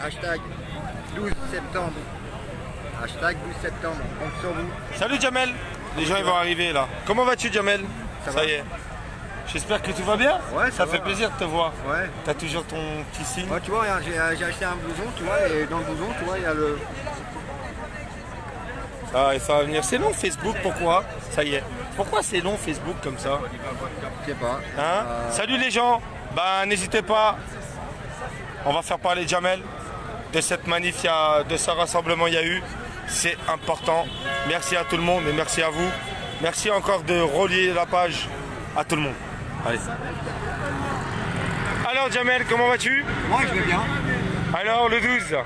Hashtag 12 septembre. Hashtag 12 septembre. On compte sur vous. Salut Jamel. Les gens ils vont arriver là. Comment vas-tu Jamel? Ça y est. J'espère que tout va bien. Ouais, ça va. fait plaisir de te voir. Ouais. T'as toujours ton petit signe. Ouais, tu vois, regarde, j'ai acheté un blouson, tu vois, et dans le blouson, tu vois, il y a le... Ah, et ça va venir. C'est long Facebook, pourquoi? Ça y est. Pourquoi c'est long Facebook comme ça? Je sais pas. Hein Salut les gens. Bah n'hésitez pas. On va faire parler Jamel de cette manif, de ce rassemblement il y a eu. C'est important. Merci à tout le monde et merci à vous. Merci encore de relier la page à tout le monde. Allez. Alors Jamel, comment vas-tu? Moi, je vais bien. Alors le 12.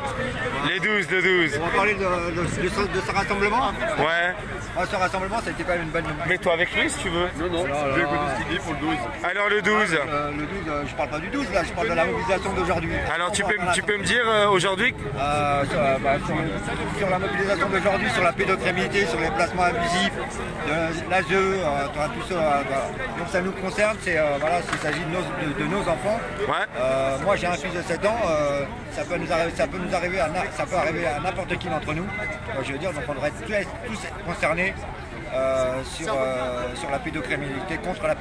Les 12, le 12. On va parler de ce rassemblement. Ouais. Ah, ce rassemblement, ça a été quand même une bonne... Mets-toi avec lui si tu veux. Non, je vais écouter ce qu'il dit pour le 12. Alors le 12. Le 12, je parle pas du 12, là, je parle de la mobilisation d'aujourd'hui. Alors tu peux me dire aujourd'hui? Sur la mobilisation d'aujourd'hui, sur la pédocriminalité, sur les placements abusifs, de l'ASE, tout ça. Donc ça nous concerne, voilà, s'il s'agit de nos enfants. Ouais. Moi j'ai un fils de 7 ans, ça peut arriver à n'importe qui d'entre nous. Je veux dire, donc on devrait être tous concernés sur la pédocriminalité, contre la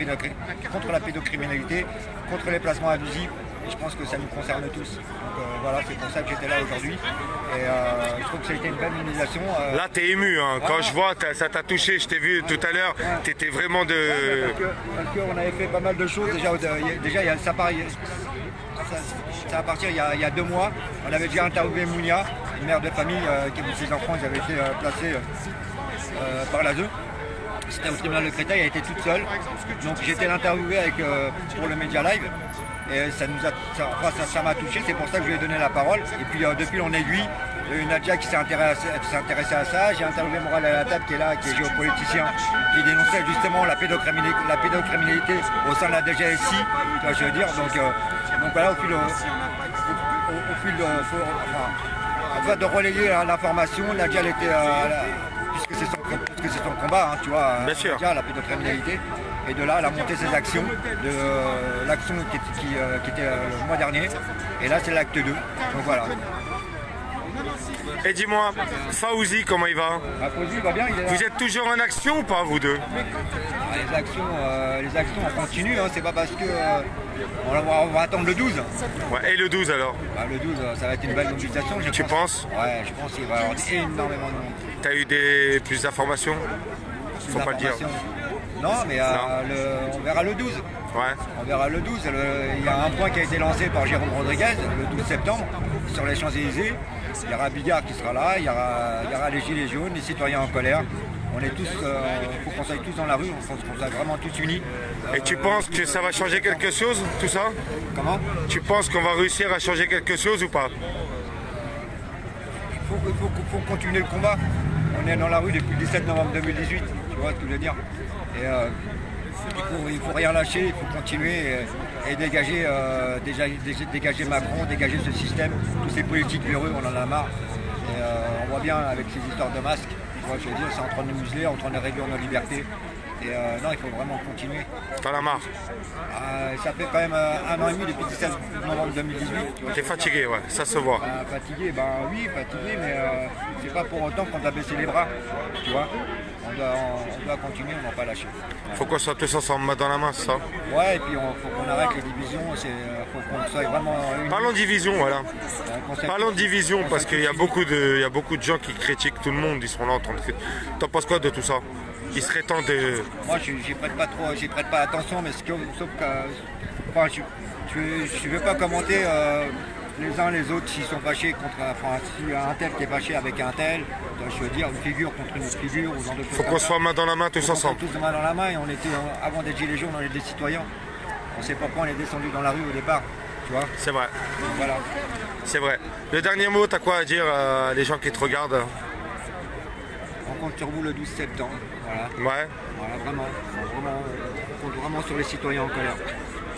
pédocriminalité, contre les placements abusifs. Et je pense que ça nous concerne tous. Donc voilà, c'est pour ça que j'étais là aujourd'hui. Et je trouve que ça a été une belle mobilisation. Là, t'es ému, hein. Quand je vois, ça t'a touché, je t'ai vu tout à l'heure, t'étais vraiment de... Parce qu'on avait fait pas mal de choses. Déjà ça va partir il y a 2 mois. On avait déjà interviewé Mounia, une mère de famille qui avait ses enfants, ils avaient été placés par l'ASE. C'était au tribunal de Créteil, elle était toute seule. Donc j'ai été l'interviewer pour le Media Live. Et ça m'a touché, c'est pour ça que je lui ai donné la parole. Et puis depuis on aiguille, il y a eu Nadia qui s'est intéressée à ça. J'ai interviewé Moral à la table qui est là, qui est géopoliticien, qui dénonçait justement la pédocriminalité au sein de la DGSI. Tu vois, je veux dire, donc voilà, afin de relayer l'information, Nadia elle était, puisque c'est son combat, hein, tu vois, Nadia, la pédocriminalité. Et de là, elle a monté ses actions, de l'action qui était le mois dernier. Et là, c'est l'acte 2. Donc voilà. Et dis-moi, Fawzi, comment il va? Fawzi va bien, il est là. Vous êtes toujours en action ou pas, vous deux? Les actions, on continue. Hein, c'est pas parce que on va attendre le 12. Ouais, et le 12 alors? Le 12, ça va être une belle mobilisation. Tu penses? Ouais, je pense qu'il va y avoir énormément de monde. T'as eu plus d'informations? Faut pas le dire. Non, mais on verra le 12. Ouais. On verra le 12. Il y a un point qui a été lancé par Jérôme Rodriguez le 12 septembre sur les Champs-Élysées. Il y aura Bigard qui sera là, il y aura les Gilets jaunes, les citoyens en colère. On est tous, faut qu'on soit tous dans la rue, qu'on soit vraiment tous unis. Et tu penses que ça va changer quelque chose, tout ça? Comment? Tu penses qu'on va réussir à changer quelque chose ou pas? Il faut continuer le combat. On est dans la rue depuis le 17 novembre 2018, tu vois ce que je veux dire. Et il faut rien lâcher, il faut continuer et dégager Macron, dégager ce système, tous ces politiques véreux, on en a marre. Et on voit bien avec ces histoires de masques, je veux dire, c'est en train de nous museler, en train de réduire nos libertés. Et non, il faut vraiment continuer. T'en as marre? Ça fait quand même 1 an et demi depuis le 17 novembre 2018. T'es fatigué, ouais, ça se voit. Fatigué, oui, fatigué, mais c'est pas pour autant qu'on doit baisser les bras, tu vois. On doit continuer, on ne va pas lâcher. Faut qu'on soit tous ensemble, main dans la main, c'est ça? Ouais, et puis il faut qu'on arrête les divisions, faut qu'on soit vraiment unis. Parlons de division, voilà. Parlons de division, parce qu'il y a beaucoup de gens qui critiquent tout le monde, ils sont là en train de... T'en penses quoi de tout ça? Il serait temps de... Moi, j'y prête pas attention, mais sauf que... je ne veux pas commenter les uns les autres s'ils sont fâchés contre... s'il y a un tel qui est fâché avec un tel, je veux dire, une figure contre une autre figure, ou genre de choses. Faut qu'on soit main dans la main tous ensemble. Tous main dans la main, et on était, avant des Gilets jaunes, on était des citoyens. On ne sait pas pourquoi on est descendu dans la rue au départ, tu vois. C'est vrai. Donc, voilà. C'est vrai. Le dernier mot, t'as quoi à dire à les gens qui te regardent? On compte sur vous le 12 septembre. Voilà. Ouais. Voilà, vraiment. On compte vraiment sur les citoyens en colère.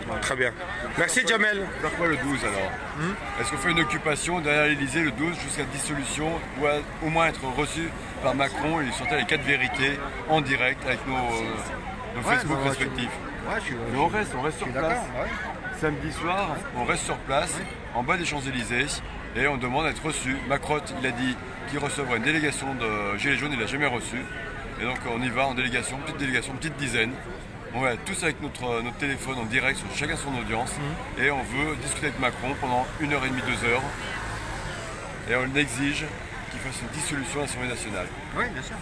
Voilà. Très bien. Merci Jamel. Pourquoi le 12 alors? Est-ce qu'on fait une occupation derrière l'Elysée le 12 jusqu'à dissolution, ou au moins être reçu par Macron et lui sortir les 4 vérités en direct avec nos Facebook respectifs? Mais on reste sur place. Ouais. Samedi soir, on reste sur place, en bas des Champs-Élysées, et on demande à être reçu. Macron, il a dit qu'il recevrait une délégation de Gilets jaunes, il l'a jamais reçu. Et donc on y va en délégation, petite dizaine. On va tous avec notre téléphone en direct, sur chacun son audience, et on veut discuter avec Macron pendant 1h30, 2 heures. Et on exige qu'il fasse une dissolution de l'Assemblée nationale. Oui, bien sûr.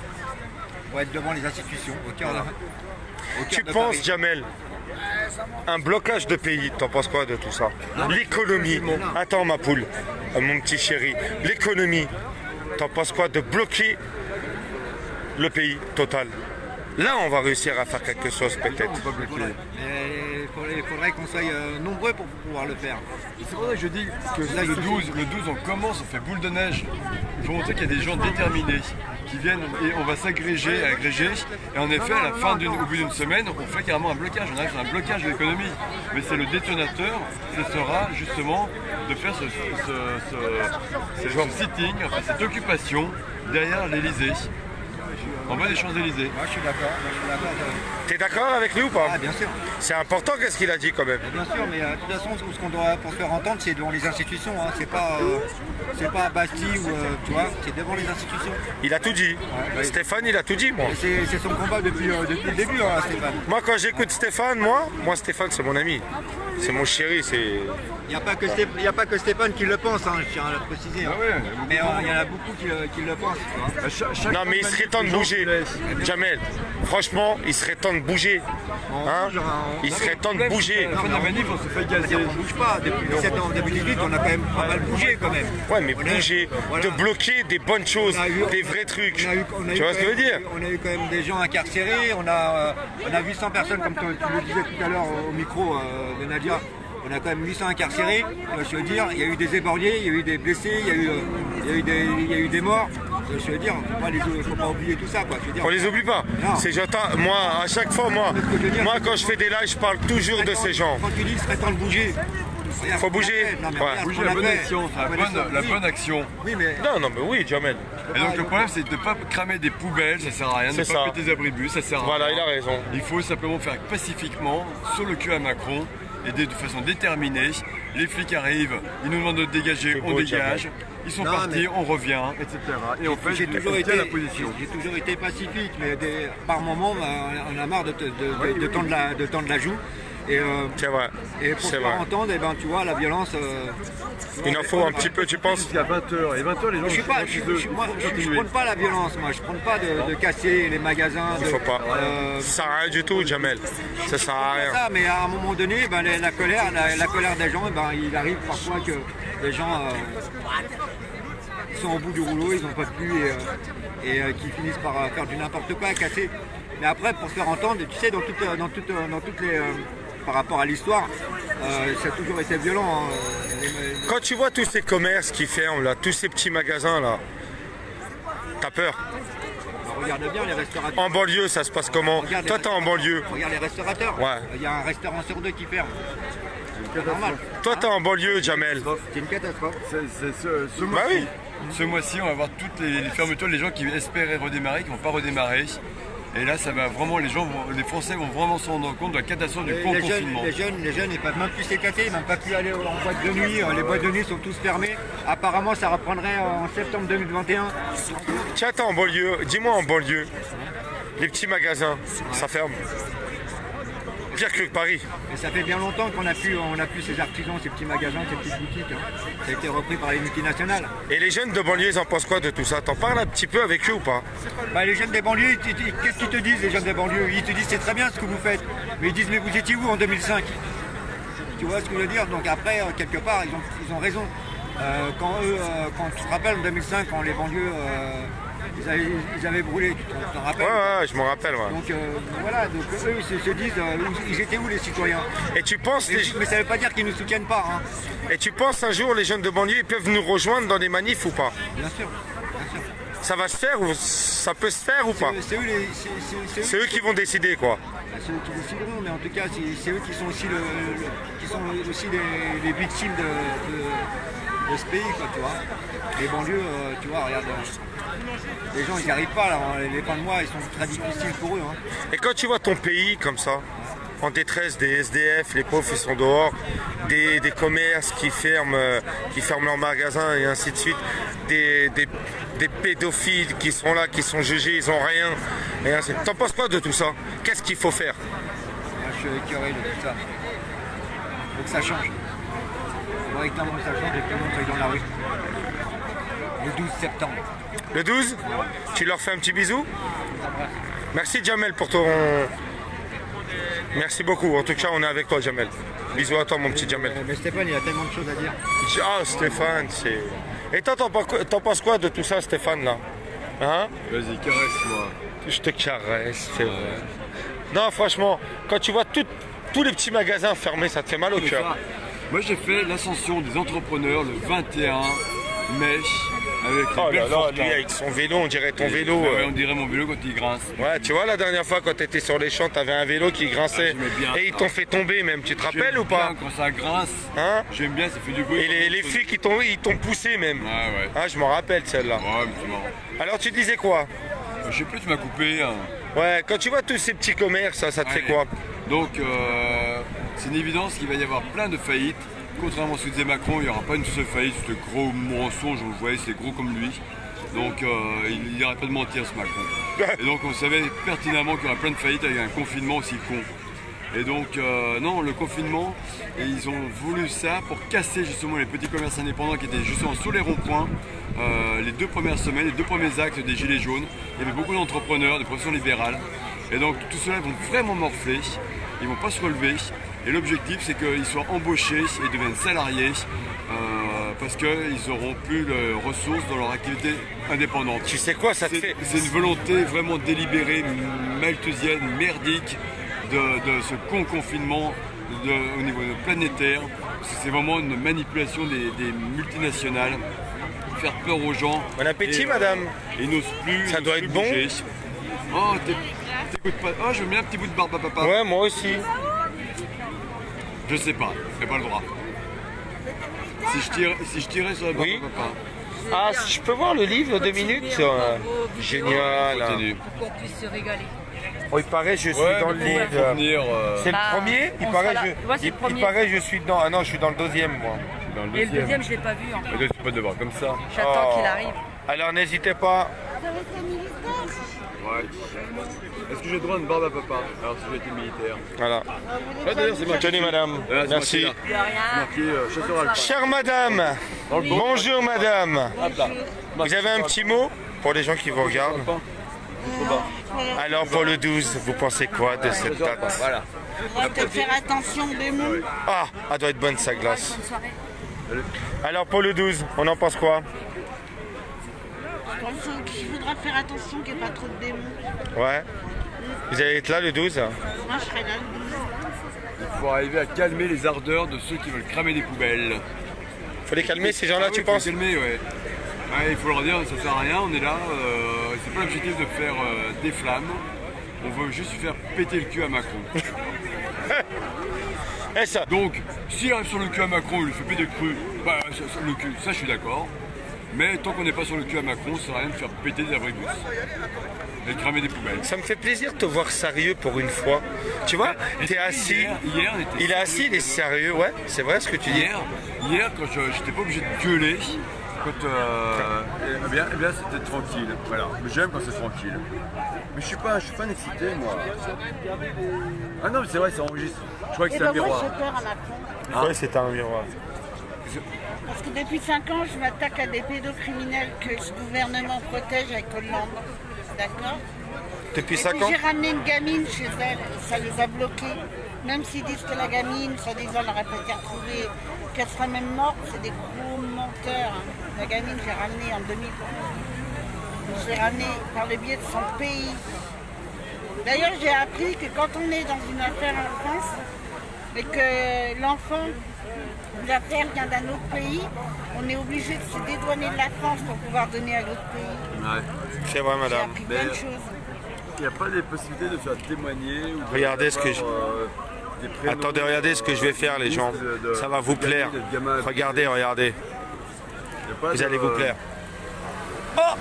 Pour être devant les institutions, au cœur Voilà. Tu de penses, Paris. Jamel, un blocage de pays, t'en penses quoi de tout ça? L'économie, attends ma poule, mon petit chéri, l'économie, t'en penses quoi de bloquer le pays total? Là, on va réussir à faire quelque chose peut-être. On peut bloquer. Mais il faudrait qu'on soit nombreux pour pouvoir le faire. C'est pour ça que je dis que là, le 12, on commence, on fait boule de neige. Il faut montrer qu'il y a des gens déterminés qui viennent et on va s'agréger. Et en effet, à la fin au bout d'une semaine, on fait carrément un blocage. On arrive sur un blocage de l'économie. Mais c'est le détonateur, ce sera justement de faire ce sitting, enfin, cette occupation derrière l'Elysée. En bas des Champs-Élysées. Moi, je suis d'accord. T'es d'accord avec lui ou pas? Ah, bien sûr. C'est important qu'est-ce qu'il a dit quand même. Bien sûr, mais de toute façon, ce qu'on doit pour se faire entendre, c'est devant les institutions. Hein. C'est pas à Bastille ou tu vois, c'est devant les institutions. Il a tout dit. Ouais. Stéphane, il a tout dit, moi. Et c'est son combat depuis le début, hein, Stéphane. Moi, quand j'écoute Stéphane, moi Stéphane, c'est mon ami. C'est mon chéri, c'est... Il n'y a pas que Stéphane qui le pense, hein, je tiens à le préciser. Hein. Ah ouais, mais il y en a beaucoup qui le pensent. Tu vois. Non, mais il serait temps de bouger. Jamel, franchement, il serait temps de bouger. Hein? Il serait temps de bouger. À la fin de la manif, on se fait gazer. On bouge pas. Depuis 17 ans, 2018, on a quand même pas mal bougé quand même. Ouais, mais bouger, Voilà. de bloquer des bonnes choses, des vrais trucs. Tu vois ce que je veux dire? On a eu quand même des gens incarcérés, on a 800 personnes, comme tu le disais tout à l'heure au micro de Nadia. On a quand même 800 incarcérés, je veux dire, il y a eu des éborgnés, il y a eu des blessés, il y a eu des morts. Je veux dire, faut pas oublier tout ça, quoi. Je veux dire, On les oublie pas. Non. C'est j'entends, moi, à chaque fois, moi, quand je fais des lives, je parle toujours de ces gens. Quand tu dis qu'il serait temps de bouger. Regarde Faut ce qu'on a bouger. fait. Non, mais Ouais. regarde ce Bouger qu'on la a bonne fait. action, la bonne action. Oui, mais Non, mais oui, Jamel. Et donc le problème c'est de ne pas cramer des poubelles, ça sert à rien, de ne C'est pas ça. mettre des abribus, ça sert à Voilà, rien. il a raison. Il faut simplement faire pacifiquement, sur le cul à Macron, et de façon déterminée. Les flics arrivent, ils nous demandent de dégager, C'est on beau, dégage. Jamel. Ils sont Non, partis, mais- on revient, etc. Et en fait, j'ai toujours on tient été la position. j'ai toujours été pacifique, mais par moments, on a marre de tendre la joue. Et C'est vrai. pour se C'est faire vrai. entendre, eh ben, tu vois, la violence. Il en faut un petit peu, tu penses? Jusqu'à 20h. Et 20h, les gens Je suis pas, je prône pas la violence, moi. Je prône pas de casser les magasins. Il faut pas. Ça sert à rien du tout, Jamel. Ça sert à rien. Ça, mais à un moment donné, ben, la colère des gens, ben, il arrive parfois que les gens ils sont au bout du rouleau, ils n'ont pas pu et qui finissent par faire du n'importe quoi, casser. Mais après, pour se faire entendre, tu sais, dans toutes les par rapport à l'histoire, ça a toujours été violent. Hein. Quand tu vois tous ces commerces qui ferment, là, tous ces petits magasins, là, t'as peur? Regarde bien les restaurateurs. En banlieue, ça se passe comment? Regarde Toi, les- t'es en banlieue. Regarde les restaurateurs. Ouais. Il y a un restaurant sur 2 qui ferme. C'est normal. Toi, t'es en banlieue, Jamel. C'est une catastrophe. Ce Bah mois-ci, oui. ce mois-ci, on va voir toutes les fermetures, les gens qui espéraient redémarrer, qui ne vont pas redémarrer. Et là, ça va vraiment, les Français vont vraiment se rendre compte de la catastrophe du confinement. Les jeunes, ils peuvent même plus s'éclater, ils n'ont même pas pu aller en boîte de nuit. Les boîtes de nuit sont tous fermées. Apparemment, ça reprendrait en septembre 2021. Tiens, t'es en banlieue. Dis-moi en banlieue. Les petits magasins, ça ferme. Pire que Paris. Et ça fait bien longtemps qu'on a pu ces artisans, ces petits magasins, ces petites boutiques. Hein. Ça a été repris par les multinationales. Et les jeunes de banlieue, ils en pensent quoi de tout ça? T'en parles un petit peu avec eux ou pas? Bah, les jeunes des banlieues, qu'est-ce qu'ils te disent, les jeunes des banlieues? Ils te disent c'est très bien ce que vous faites. Mais ils disent mais vous étiez où en 2005? Tu vois ce que je veux dire? Donc après, quelque part, ils ont raison. Quand tu te rappelles en 2005, quand les banlieues, ils avaient brûlé, tu t'en rappelles? Ouais, je m'en rappelle. Ouais. Donc voilà, donc eux ils se disent, ils étaient où les citoyens? Et tu penses, Mais ça ne veut pas dire qu'ils ne nous soutiennent pas. Hein. et tu penses un jour les jeunes de banlieue ils peuvent nous rejoindre dans des manifs ou pas? Bien sûr. Ça va se faire ou ça peut se faire ou pas? C'est C'est eux qui vont décider quoi. C'est eux qui décideront, mais en tout cas, c'est eux qui sont aussi, les victimes de ce pays, quoi, tu vois. Les banlieues, tu vois, regarde, les gens, ils n'y arrivent pas, là, les fins de mois, ils sont très difficiles pour eux. Hein. Et quand tu vois ton pays comme ça, en détresse, des SDF, les pauvres ils sont dehors, des commerces qui ferment leurs magasins et ainsi de suite, des pédophiles qui sont là, qui sont jugés, ils ont rien. Et ainsi. T'en penses quoi de tout ça? Qu'est-ce qu'il faut faire? Moi, je suis écœuré de tout ça. Il faut que ça change. Il faudrait que ça change et que tout le monde soit dans la rue. Le 12 septembre. Le 12? Tu leur fais un petit bisou? Merci Jamel pour ton... Merci beaucoup. En tout cas, on est avec toi Jamel. Bisous à toi mon petit Jamel. Mais Stéphane, il y a tellement de choses à dire. Ah Stéphane, c'est... Et toi, t'en penses quoi de tout ça Stéphane là? Hein? Vas-y, caresse-moi. Je te caresse, c'est vrai. Non, franchement, quand tu vois tous les petits magasins fermés, ça te fait mal au cœur. Moi, j'ai fait l'ascension des entrepreneurs le 21 mai avec Oh les là belles là, fortunes. lui avec son vélo, on dirait ton vélo. Ouais, on dirait mon vélo quand il grince. Ouais, tu vois, la dernière fois quand t'étais sur les champs, t'avais un vélo qui grinçait. j'aimais bien Et ils ça. t'ont fait tomber même, tu te rappelles J'aime ou pas? bien quand ça grince, Hein? j'aime bien, ça fait du bruit. Et les filles qui ils t'ont poussé même. Ouais, ouais. Ah, je m'en rappelle celle-là. Ouais, mais c'est marrant. Alors tu disais quoi? Je sais plus, tu m'as coupé. Hein. Ouais, quand tu vois tous ces petits commerces, ça te fait Allez. quoi? Donc, c'est une évidence qu'il va y avoir plein de faillites. Contrairement à ce que disait Macron, il n'y aura pas une seule faillite, c'est un gros mensonge, vous voyez, c'est gros comme lui. Donc, il n'arrête pas de mentir ce Macron. Et donc, on savait pertinemment qu'il y aurait plein de faillites avec un confinement aussi con. Et donc, non, le confinement, et ils ont voulu ça pour casser justement les petits commerces indépendants qui étaient justement sur les ronds-points. Les 2 premières semaines, les 2 premiers actes des Gilets jaunes, il y avait beaucoup d'entrepreneurs, de professions libérales. Et donc, tout cela vont vraiment morfler, ils ne vont pas se relever. Et l'objectif, c'est qu'ils soient embauchés et deviennent salariés parce qu'ils n'auront plus de ressources dans leur activité indépendante. Tu sais quoi, ça te fait... C'est une volonté vraiment délibérée, malthusienne, merdique de ce confinement au niveau planétaire. C'est vraiment une manipulation des multinationales, faire peur aux gens. Bon appétit madame. Et ils n'osent plus. Ça doit être bon. Bouger. Oh, t'écoutes pas. Oh, je veux bien un petit bout de barbe à papa. Ouais, moi aussi. Je sais pas, j'ai pas le droit. Si je tirais sur la barbe Oui. à papa. Ah, si je peux voir le livre 2 minutes? Génial. Continue. Pour qu'on puisse se régaler. Oh, il paraît je suis dans le Faut livre. venir C'est le Bah, premier? Il on paraît, sera là. Ouais, c'est le il premier. paraît je suis dedans. Ah non, je suis dans le 2e moi. dans le Et le deuxième, je l'ai pas vu encore. Tu peux te voir comme ça. J'attends Oh. qu'il arrive. Alors n'hésitez pas. Ouais. Est-ce que j'ai le droit à une barbe à papa? Alors si j'étais militaire. Voilà. Ouais, d'ailleurs, c'est marqué. Tenez madame. C'est Merci. marqué De rien. là. Marqué chasseur alpin. Chère madame. Bonjour madame. Hop là. Vous avez un petit mot pour les gens qui vous regardent? Alors pour le 12, vous pensez quoi de cette date? Voilà. On va te faire attention des mots. Ah, elle doit être bonne sa glace. Bonne soirée. Alors pour le 12, on en pense quoi? Je pense qu'il faudra faire attention qu'il n'y ait pas trop de démons. Ouais. Vous allez être là le 12? Moi, je serai là le 12. Il faut arriver à calmer les ardeurs de ceux qui veulent cramer des poubelles. Faut les calmer ces gens-là, Ah oui, tu faut penses? les calmer, ouais. Ouais, il faut leur dire ça sert à rien, on est là, c'est pas l'objectif de faire des flammes, on veut juste faire péter le cul à Macron. Et ça, Donc, s'il arrive sur le cul à Macron, il lui fait péter le cul, bah, le cul, ça je suis d'accord. Mais tant qu'on n'est pas sur le cul à Macron, ça sert à rien de faire péter des abricots et de cramer des poubelles. ça me fait plaisir de te voir sérieux pour une fois. Tu vois, t'es assis. Hier, on était Il est assis, il est sérieux, ouais, c'est vrai ce que tu dis. Hier quand j'étais pas obligé de gueuler, quand eh bien c'était tranquille. Voilà. Mais j'aime quand c'est tranquille. Mais je suis pas un excité moi. Ah non mais c'est vrai, ça enregistre. Je crois que Et c'est un ben moi, miroir. j'ai peur à Macron. Ouais, c'est un miroir. Parce que depuis 5 ans, je m'attaque à des pédocriminels que ce gouvernement protège avec Hollande. D'accord? Depuis Et 5 puis ans? j'ai ramené une gamine chez elle, et ça les a bloqués. Même s'ils disent que la gamine, soi-disant, n'aurait pas été retrouvée, qu'elle serait même morte, c'est des gros menteurs. Hein. La gamine, j'ai ramenée en 2000. Je l'ai ramenée par le biais de son pays. D'ailleurs, j'ai appris que quand on est dans une affaire en France, et que l'enfant, l'affaire vient d'un autre pays, on est obligé de se dédouaner de la France pour pouvoir donner à l'autre pays. Ouais. C'est vrai J'ai madame. appris plein de choses. Il n'y a pas des possibilités de faire témoigner ou de Regardez ce que d'avoir, des prénoms, Attendez, regardez ce que je vais faire les gens. Ça va vous plaire. Regardez, regardez. Il y a pas Vous de- allez vous plaire. Oh!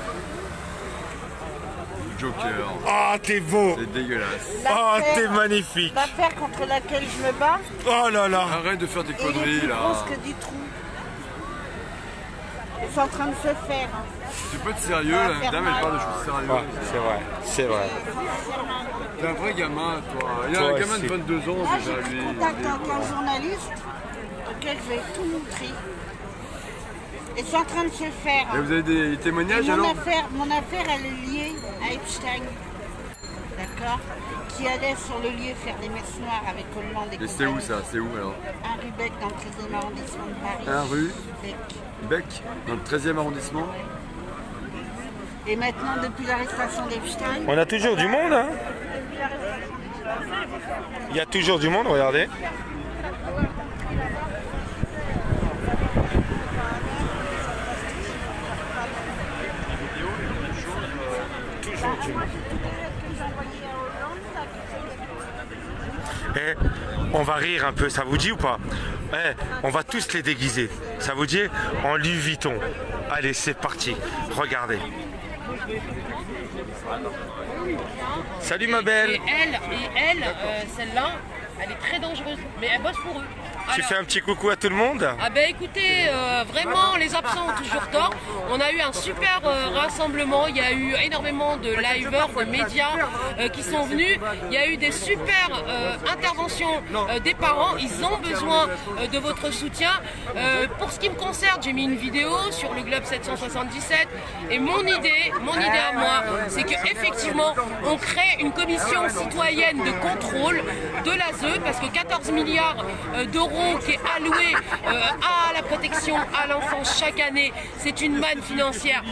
Joker. Oh, t'es beau. C'est dégueulasse. Oh, t'es magnifique. L'affaire contre laquelle je me bats Oh là là. Arrête de faire tes est conneries plus là. grosse que du trou. Et c'est en train de se faire. Tu peux être sérieux, la dame elle parle de choses sérieuses. Ouais, c'est vrai, c'est vrai. T'es un vrai gamin toi. Il y a Toi un gamin aussi. de 22 ans Là, déjà j'ai lui. pris contact avec un journaliste auquel je vais tout montrer. Et c'est en train de se faire. Et vous avez des Et témoignages mon alors affaire, elle est liée à Epstein. D'accord, qui allait sur le lieu faire des messes noires avec Hollande et Et c'est où compagnie. ça? C'est où alors? Un rue Bec dans le 13e arrondissement de Paris. Un rue Bec. Bec, dans le 13e arrondissement. Et maintenant, depuis l'arrestation d'Epstein, On a toujours du monde, hein. Il y a toujours du monde, regardez. Toujours du monde. Eh, on va rire un peu, ça vous dit ou pas? Eh, on va tous les déguiser. Ça vous dit? En Louis Vuitton. Allez, c'est parti. Regardez. Salut ma belle. Celle-là, elle est très dangereuse, mais elle bosse pour eux. Tu Alors, fais un petit coucou à tout le monde? ah ben écoutez, vraiment les absents ont toujours tort. On a eu un super rassemblement, il y a eu énormément de liveurs, de médias qui sont venus. Il y a eu des super interventions des parents, ils ont besoin de votre soutien. Pour ce qui me concerne, j'ai mis une vidéo sur le Globe 777 et mon idée à moi, c'est qu'effectivement on crée une commission citoyenne de contrôle de l'ASE parce que 14 milliards d'euros qui est alloué à la protection à l'enfance chaque année, c'est une manne financière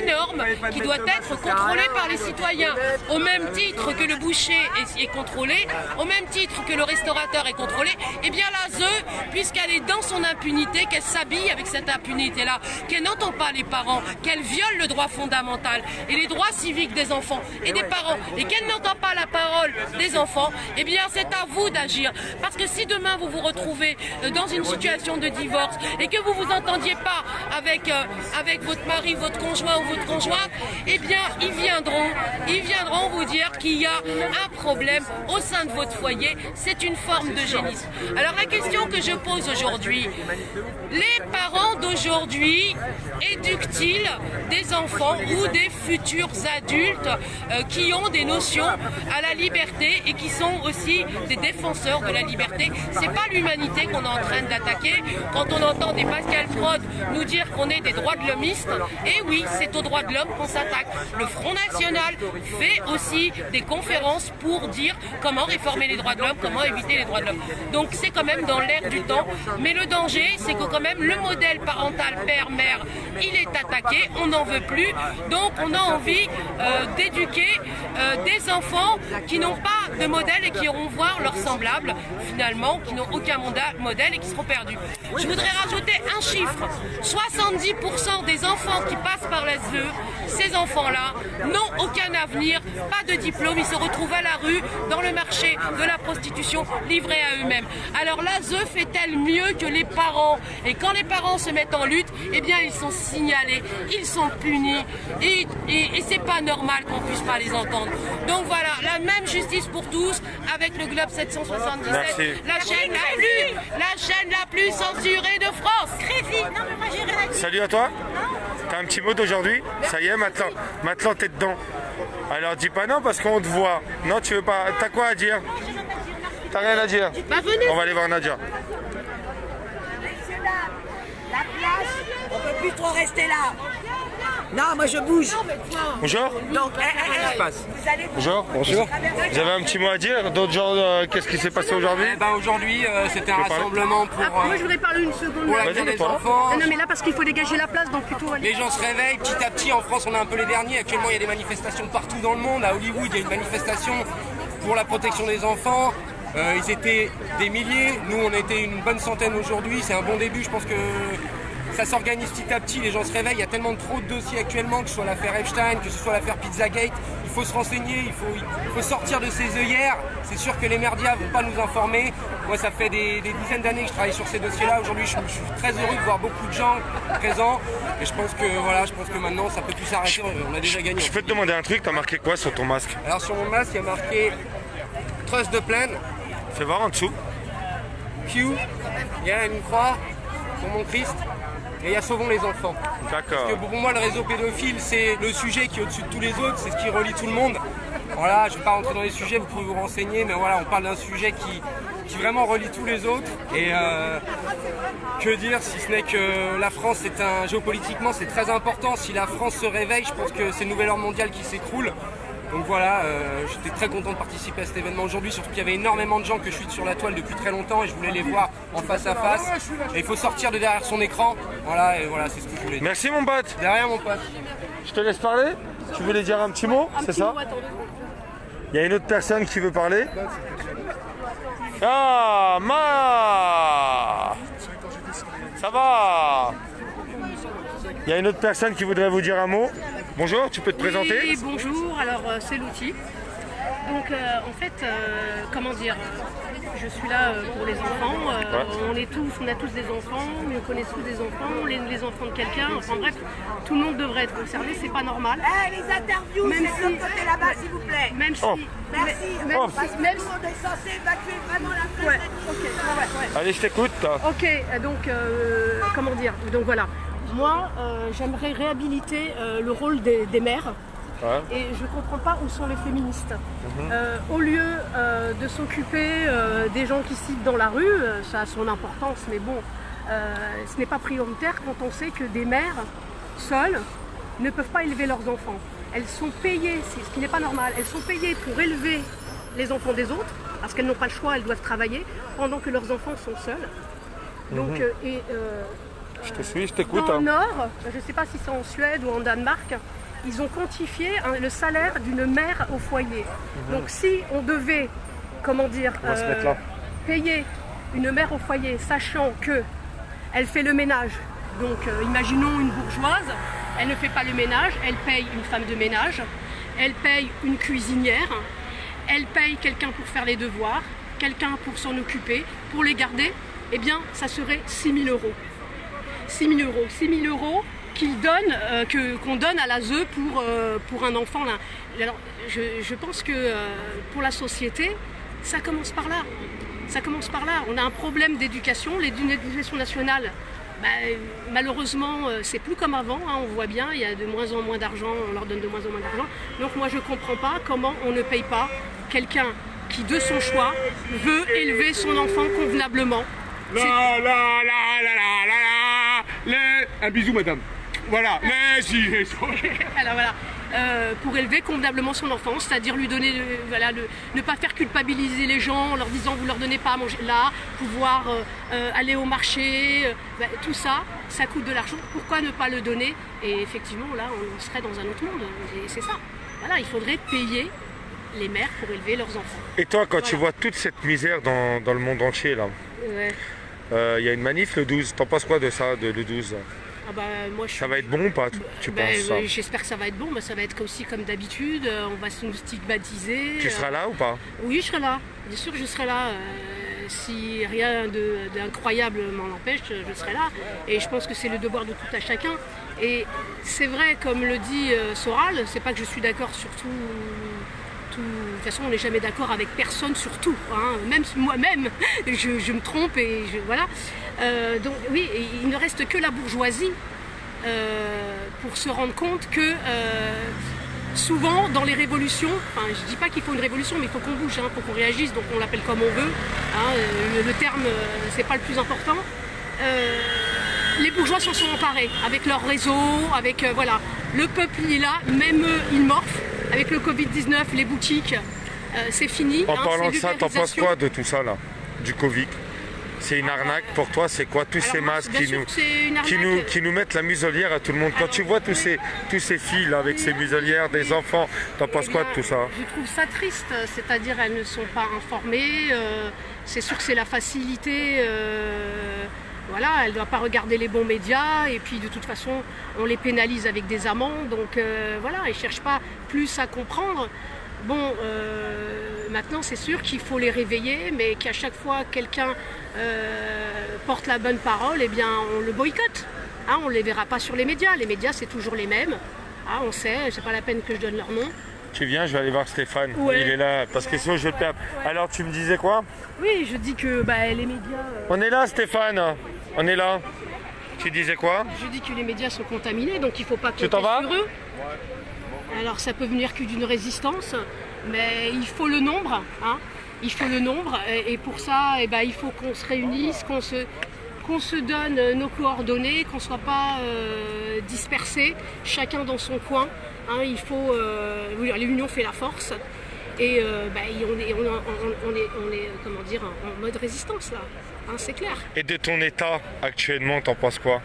énorme qui doit être contrôlée par les citoyens. Au même titre que le boucher est contrôlé, au même titre que le restaurateur est contrôlé, et bien l'ASE, puisqu'elle est dans son impunité, qu'elle s'habille avec cette impunité-là, qu'elle n'entend pas les parents, qu'elle viole le droit fondamental et les droits civiques des enfants et des parents, et qu'elle n'entend pas la parole des enfants, eh bien c'est à vous d'agir. Parce que si demain vous vous retrouvez dans une situation de divorce et que vous vous entendiez pas avec votre mari, votre conjoint ou votre conjointe, eh bien ils viendront vous dire qu'il y a un problème au sein de votre foyer. C'est une forme d'eugénisme. Alors la question que je pose aujourd'hui, les parents d'aujourd'hui éduquent-ils des enfants ou des futurs adultes qui ont des notions à la liberté et qui sont aussi des défenseurs de la liberté? C'est pas l'humanité qu'on est en train d'attaquer quand on entend des Pascal Prod nous dire qu'on est des droits de l'hommistes. Et oui, c'est aux droits de l'homme qu'on s'attaque. Le Front National fait aussi des conférences pour dire comment réformer les droits de l'homme, comment éviter les droits de l'homme. Donc c'est quand même dans l'air du temps. Mais le danger, c'est que quand même le modèle parental père-mère, il est attaqué, on n'en veut plus. Donc on a envie d'éduquer des enfants qui n'ont pas de modèle et qui iront voir leurs semblables finalement, qui n'ont aucun modèle et qui seront perdus. Je voudrais rajouter un chiffre. 70% des enfants qui passent par l'ASE, ces enfants-là n'ont aucun avenir, pas de diplôme, ils se retrouvent à la rue, dans le marché de la prostitution, livrés à eux-mêmes. Alors l'ASE fait-elle mieux que les parents? Et quand les parents se mettent en lutte, eh bien ils sont signalés, ils sont punis et c'est pas normal qu'on puisse pas les entendre. Donc voilà, la même justice pour tous avec le Globe 777. Merci. La chaîne la plus censurée de France. Salut à toi. T'as un petit mot d'aujourd'hui? Ça y est, maintenant t'es dedans. Alors dis pas non parce qu'on te voit. Non, tu veux pas. T'as quoi à dire? T'as rien à dire? Bah venez. On va aller voir Nadia. La place, on peut plus trop rester là. Non, moi je bouge. Bonjour. Donc, vous allez Bonjour. Bonjour. Vous avez un petit mot à dire? D'autres gens, qu'est-ce qui s'est passé aujourd'hui? Aujourd'hui, c'était un rassemblement pour Moi je voudrais parler une seconde. la vie des enfants. Non mais là parce qu'il faut dégager la place donc plutôt aller. Les gens se réveillent petit à petit. En France, on est un peu les derniers. Actuellement, il y a des manifestations partout dans le monde. À Hollywood, il y a une manifestation pour la protection des enfants. Ils étaient des milliers. Nous, on était une bonne centaine aujourd'hui. C'est un bon début. Je pense que ça s'organise petit à petit. Les gens se réveillent. Il y a tellement trop de dossiers actuellement, que ce soit l'affaire Epstein, que ce soit l'affaire Pizzagate. Il faut se renseigner, il faut sortir de ses œillères. C'est sûr que les médias ne vont pas nous informer. Moi, ça fait des dizaines d'années que je travaille sur ces dossiers-là. Aujourd'hui, je suis très heureux de voir beaucoup de gens présents. Et je pense que maintenant, ça peut plus s'arrêter. On a déjà gagné. Je peux te demander un truc, t'as marqué quoi sur ton masque? Alors sur mon masque, il y a marqué Trust de Plaine. Fais voir en dessous. Q, il y a une croix pour mon Christ. Et il y a Sauvons les enfants. D'accord. Parce que pour moi, le réseau pédophile, c'est le sujet qui est au-dessus de tous les autres, c'est ce qui relie tout le monde. Voilà, je ne vais pas rentrer dans les sujets, vous pouvez vous renseigner, mais voilà, on parle d'un sujet qui vraiment relie tous les autres. Et que dire, si ce n'est que la France, géopolitiquement, c'est très important. Si la France se réveille, je pense que c'est le nouvel ordre mondial qui s'écroule. Donc voilà, j'étais très content de participer à cet événement aujourd'hui, surtout qu'il y avait énormément de gens que je suis sur la toile depuis très longtemps et je voulais les voir en face à face. Et il faut sortir de derrière son écran. Voilà, et voilà, c'est ce que je voulais dire. Merci mon pote. Derrière mon pote. Je te laisse parler. Tu voulais dire un petit mot, c'est ça? Il y a une autre personne qui veut parler. Ah, Ma! Ça va? Il y a une autre personne qui voudrait vous dire un mot. Bonjour, tu peux te présenter? Oui, bonjour, alors c'est l'outil. Donc en fait, comment dire, je suis là pour les enfants. On a tous des enfants, on connaît tous des enfants, les enfants de quelqu'un. Enfin bref, tout le monde devrait être concerné, c'est pas normal. Les interviews, c'est de l'autre côté là-bas, s'il vous plaît. Même si... Merci. Parce que même si on est censé évacuer vraiment la place. Ouais. Allez, je t'écoute. Ok, donc comment dire, donc voilà. Moi, j'aimerais réhabiliter le rôle des mères. Ouais. Et je ne comprends pas où sont les féministes. Au lieu de s'occuper des gens qui citent dans la rue, ça a son importance, mais bon, ce n'est pas prioritaire quand on sait que des mères seules ne peuvent pas élever leurs enfants. Elles sont payées, ce qui n'est pas normal, elles sont payées pour élever les enfants des autres, parce qu'elles n'ont pas le choix, elles doivent travailler, pendant que leurs enfants sont seuls. Donc, je te suis, je t'écoute. Dans le Nord, je ne sais pas si c'est en Suède ou en Danemark, ils ont quantifié le salaire d'une mère au foyer. Donc si on devait, comment dire, payer une mère au foyer, sachant qu'elle fait le ménage, donc imaginons une bourgeoise, elle ne fait pas le ménage, elle paye une femme de ménage, elle paye une cuisinière, elle paye quelqu'un pour faire les devoirs, quelqu'un pour s'en occuper, pour les garder, eh bien ça serait 6 000 euros. 6 000 euros qu'on donne à l'ASE pour un enfant. Là. Alors, je pense que pour la société, ça commence par là. On a un problème d'éducation. L'éducation nationale, malheureusement, c'est plus comme avant. On voit bien, il y a de moins en moins d'argent, on leur donne de moins en moins d'argent. Donc moi, je ne comprends pas comment on ne paye pas quelqu'un qui, de son choix, veut élever son enfant convenablement. Un bisou, madame. Voilà, alors voilà, pour élever convenablement son enfant, c'est-à-dire lui donner, ne pas faire culpabiliser les gens en leur disant vous leur donnez pas à manger là, pouvoir aller au marché, tout ça, ça coûte de l'argent. Pourquoi ne pas le donner? Et effectivement, là, on serait dans un autre monde. Et c'est ça. Voilà, il faudrait payer les mères pour élever leurs enfants. Et toi, quand tu vois toute cette misère dans le monde entier, là, y a une manif le 12, t'en penses quoi de ça, le 12? Ça va être bon ou pas, tu penses ça? J'espère que ça va être bon, ça va être aussi comme d'habitude, on va se nous stigmatiser. Tu seras là ou pas? Oui, je serai là, bien sûr que je serai là. Si rien d'incroyable m'en empêche, je serai là. Et je pense que c'est le devoir de tout à chacun. Et c'est vrai, comme le dit Soral, c'est pas que je suis d'accord sur tout. De toute façon, on n'est jamais d'accord avec personne sur tout. Même moi-même, je me trompe et voilà. Donc oui, il ne reste que la bourgeoisie pour se rendre compte que souvent dans les révolutions, je ne dis pas qu'il faut une révolution, mais il faut qu'on bouge, il faut qu'on réagisse, donc on l'appelle comme on veut. Le terme, c'est pas le plus important. Les bourgeois s'en sont emparés avec leur réseau, avec voilà. Le peuple il est là, même eux ils morfent. Avec le Covid-19, les boutiques, c'est fini. En parlant de ça, t'en penses quoi de tout ça là, du Covid? C'est une arnaque pour toi? C'est quoi tous ces masques qui nous mettent la muselière à tout le monde? Quand tu vois tous ces filles là, avec ces muselières, des enfants, t'en penses quoi de tout ça? Je trouve ça triste, c'est-à-dire elles ne sont pas informées. C'est sûr que c'est la facilité Voilà, elle ne doit pas regarder les bons médias et puis de toute façon on les pénalise avec des amendes, donc voilà, ils ne cherchent pas plus à comprendre. Bon, maintenant c'est sûr qu'il faut les réveiller, mais qu'à chaque fois quelqu'un porte la bonne parole, eh bien on le boycotte. Hein, on ne les verra pas sur les médias c'est toujours les mêmes. Ah, on sait, c'est pas la peine que je donne leur nom. Tu viens, je vais aller voir Stéphane, ouais. Il est là, parce que sinon je vais le perdre. Alors tu me disais quoi? Oui, je dis que les médias... On est là Stéphane, on est là. Tu disais quoi? Je dis que les médias sont contaminés, donc il ne faut pas compter tu t'en vas sur eux. Alors ça peut venir que d'une résistance, mais il faut le nombre, hein. Il faut le nombre, et pour ça, il faut qu'on se réunisse, qu'on se donne nos coordonnées, qu'on ne soit pas dispersés, chacun dans son coin. Hein, il faut, l'union fait la force, et on est comment dire, en mode résistance là, hein, c'est clair. Et de ton état actuellement, t'en penses quoi?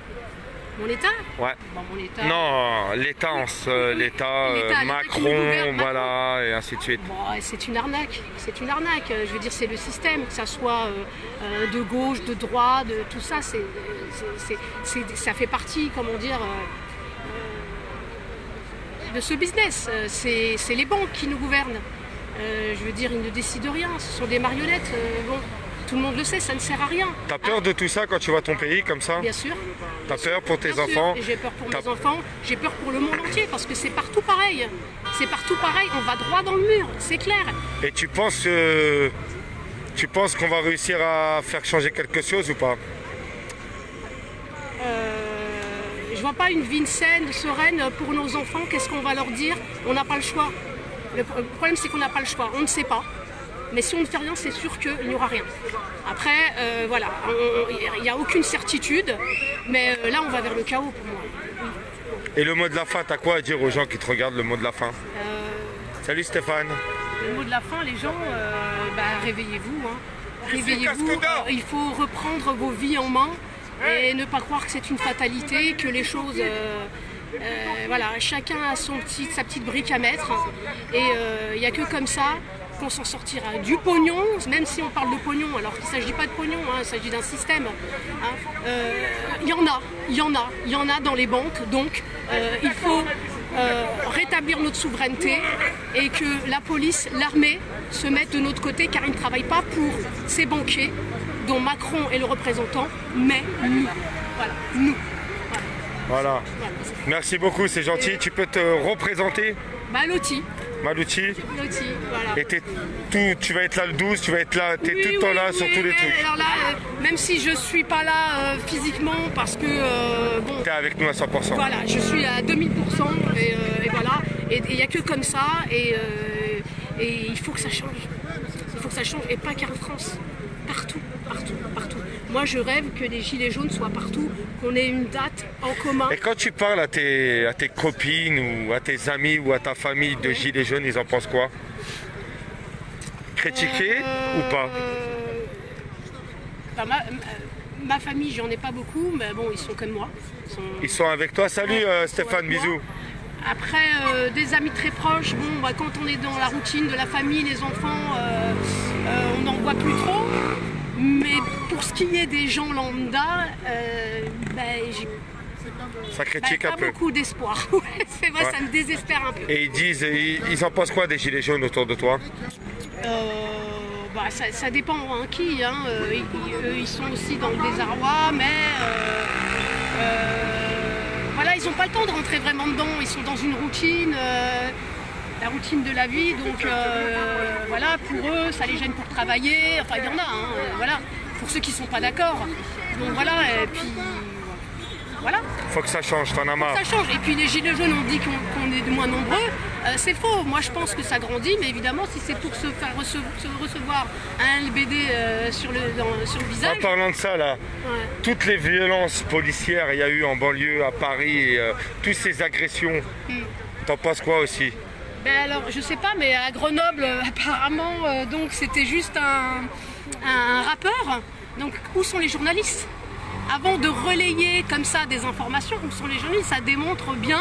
Mon état? Ouais. Bon, mon état... Non, l'état Macron, voilà, et ainsi de suite. Bon, c'est une arnaque, Je veux dire, c'est le système, que ça soit de gauche, de droite, de tout ça, ça fait partie, comment dire, de ce business. C'est les banques qui nous gouvernent. Je veux dire, ils ne décident rien, ce sont des marionnettes. Bon. Tout le monde le sait, ça ne sert à rien. T'as peur de tout ça quand tu vois ton pays comme ça? Bien sûr. T'as peur pour tes enfants? J'ai peur pour mes enfants, j'ai peur pour le monde entier, parce que c'est partout pareil. C'est partout pareil, on va droit dans le mur, c'est clair. Et tu penses qu'on va réussir à faire changer quelque chose ou pas? Je vois pas une vie saine, sereine pour nos enfants. Qu'est-ce qu'on va leur dire? On n'a pas le choix. Le problème, c'est qu'on n'a pas le choix, on ne sait pas. Mais si on ne fait rien, c'est sûr qu'il n'y aura rien. Après, voilà, il n'y a aucune certitude, mais là, on va vers le chaos pour moi. Oui. Et le mot de la fin, t'as quoi à dire aux gens qui te regardent, le mot de la fin? Salut Stéphane. Le mot de la fin, les gens, réveillez-vous. Hein. Réveillez-vous, il faut reprendre vos vies en main et ne pas croire que c'est une fatalité, que les choses... voilà, chacun a sa petite brique à mettre, et il n'y a que comme ça qu'on s'en sortira. Du pognon, même si on parle de pognon, alors qu'il ne s'agit pas de pognon, hein, il s'agit d'un système. Hein. Il y en a dans les banques, donc il faut rétablir notre souveraineté et que la police, l'armée se mettent de notre côté, car ils ne travaillent pas pour ces banquiers dont Macron est le représentant, mais nous. Voilà, nous. Voilà. Merci beaucoup, c'est gentil. Tu peux te représenter? Loti. Malouti. Loti, voilà. Et tu vas être là le 12, tu vas être là, t'es tout le temps là sur tous les trucs. Alors là, même si je suis pas là physiquement, parce que bon. T'es avec nous à 100%. Voilà, je suis à 2000% et voilà. Et il n'y a que comme ça, et il faut que ça change. Il faut que ça change, et pas qu'en France. Partout. Moi, je rêve que les gilets jaunes soient partout, qu'on ait une date en commun. Et quand tu parles à tes copines ou à tes amis ou à ta famille de gilets jaunes, ils en pensent quoi? Critiquer ou pas? Ma famille, j'en ai pas beaucoup, mais bon, ils sont comme moi. Ils sont avec toi. Salut Stéphane, bisous. Après, des amis très proches, bon, quand on est dans la routine de la famille, les enfants, on n'en voit plus trop. Mais pour ce qui est des gens lambda, j'ai ça critique un peu. Pas beaucoup d'espoir. C'est vrai, ça me désespère un peu. Et ils en pensent quoi des gilets jaunes autour de toi? Ça dépend qui. Hein. Ils sont aussi dans le désarroi, mais voilà, ils n'ont pas le temps de rentrer vraiment dedans. Ils sont dans une routine. La routine de la vie, donc voilà, pour eux, ça les gêne pour travailler, enfin il y en a, voilà, pour ceux qui ne sont pas d'accord, donc voilà, et puis voilà. Faut que ça change, t'en as marre. Ça change, et puis les gilets jaunes, on dit qu'on est de moins nombreux, c'est faux, moi je pense que ça grandit, mais évidemment si c'est pour se faire recevoir un LBD sur le visage... En parlant de ça là, toutes les violences policières il y a eu en banlieue, à Paris, toutes ces agressions, t'en penses quoi aussi? Alors, je sais pas, mais à Grenoble, apparemment, donc c'était juste un rappeur. Donc, où sont les journalistes? Avant de relayer comme ça des informations, où sont les journalistes? Ça démontre bien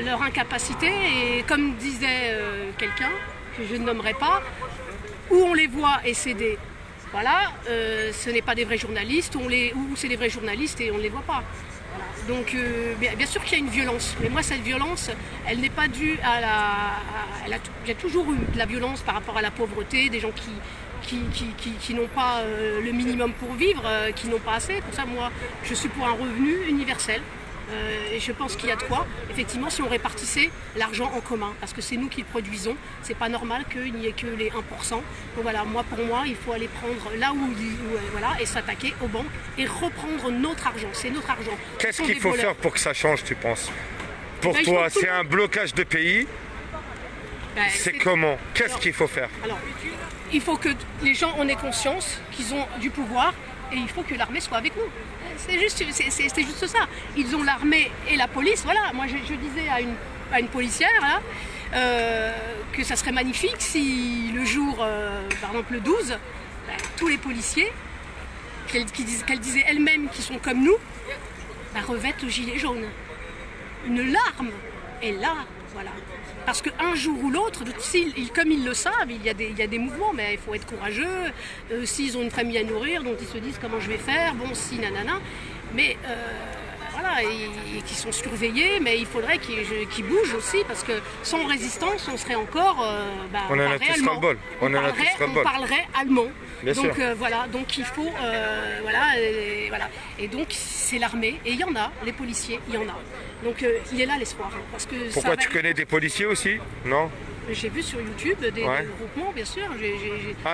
leur incapacité. Et comme disait quelqu'un, que je ne nommerai pas, où on les voit, et c'est des Voilà, ce n'est pas des vrais journalistes, ou c'est des vrais journalistes et on ne les voit pas. Voilà. Donc bien sûr qu'il y a une violence, mais moi cette violence, elle n'est pas due à il y a toujours eu de la violence par rapport à la pauvreté, des gens qui n'ont pas le minimum pour vivre, qui n'ont pas assez. Pour ça, moi, je suis pour un revenu universel. Et je pense qu'il y a de quoi, effectivement, si on répartissait l'argent en commun, parce que c'est nous qui le produisons, c'est pas normal qu'il n'y ait que les 1%. Donc voilà, pour moi, il faut aller prendre là voilà, et s'attaquer aux banques et reprendre notre argent, c'est notre argent. Qu'est-ce qu'il faut faire pour que ça change, tu penses? Pour toi, c'est un blocage de pays? C'est comment? Qu'est-ce qu'il faut faire? Alors, il faut que les gens en aient conscience qu'ils ont du pouvoir et il faut que l'armée soit avec nous. C'est juste ça. Ils ont l'armée et la police. Voilà, moi je disais à une policière là, que ça serait magnifique si le jour, par exemple le 12, tous les policiers, qu'elle disait elle-même qui sont comme nous, revêtent le gilet jaune. Une larme est là, voilà. Parce qu'un jour ou l'autre, comme ils le savent, il y a des mouvements, mais il faut être courageux. S'ils ont une famille à nourrir, donc ils se disent comment je vais faire, bon si, nanana. Mais voilà, et qui sont surveillés, mais il faudrait qu'ils bougent aussi, parce que sans résistance, on serait encore... on en a tous ras-le-bol. On parlerait allemand. Bien donc sûr. Voilà, donc il faut... voilà. Et donc c'est l'armée, et il y en a, les policiers, il y en a. Donc il est là l'espoir. Pourquoi tu connais des policiers aussi? Non? J'ai vu sur YouTube des regroupements, bien sûr.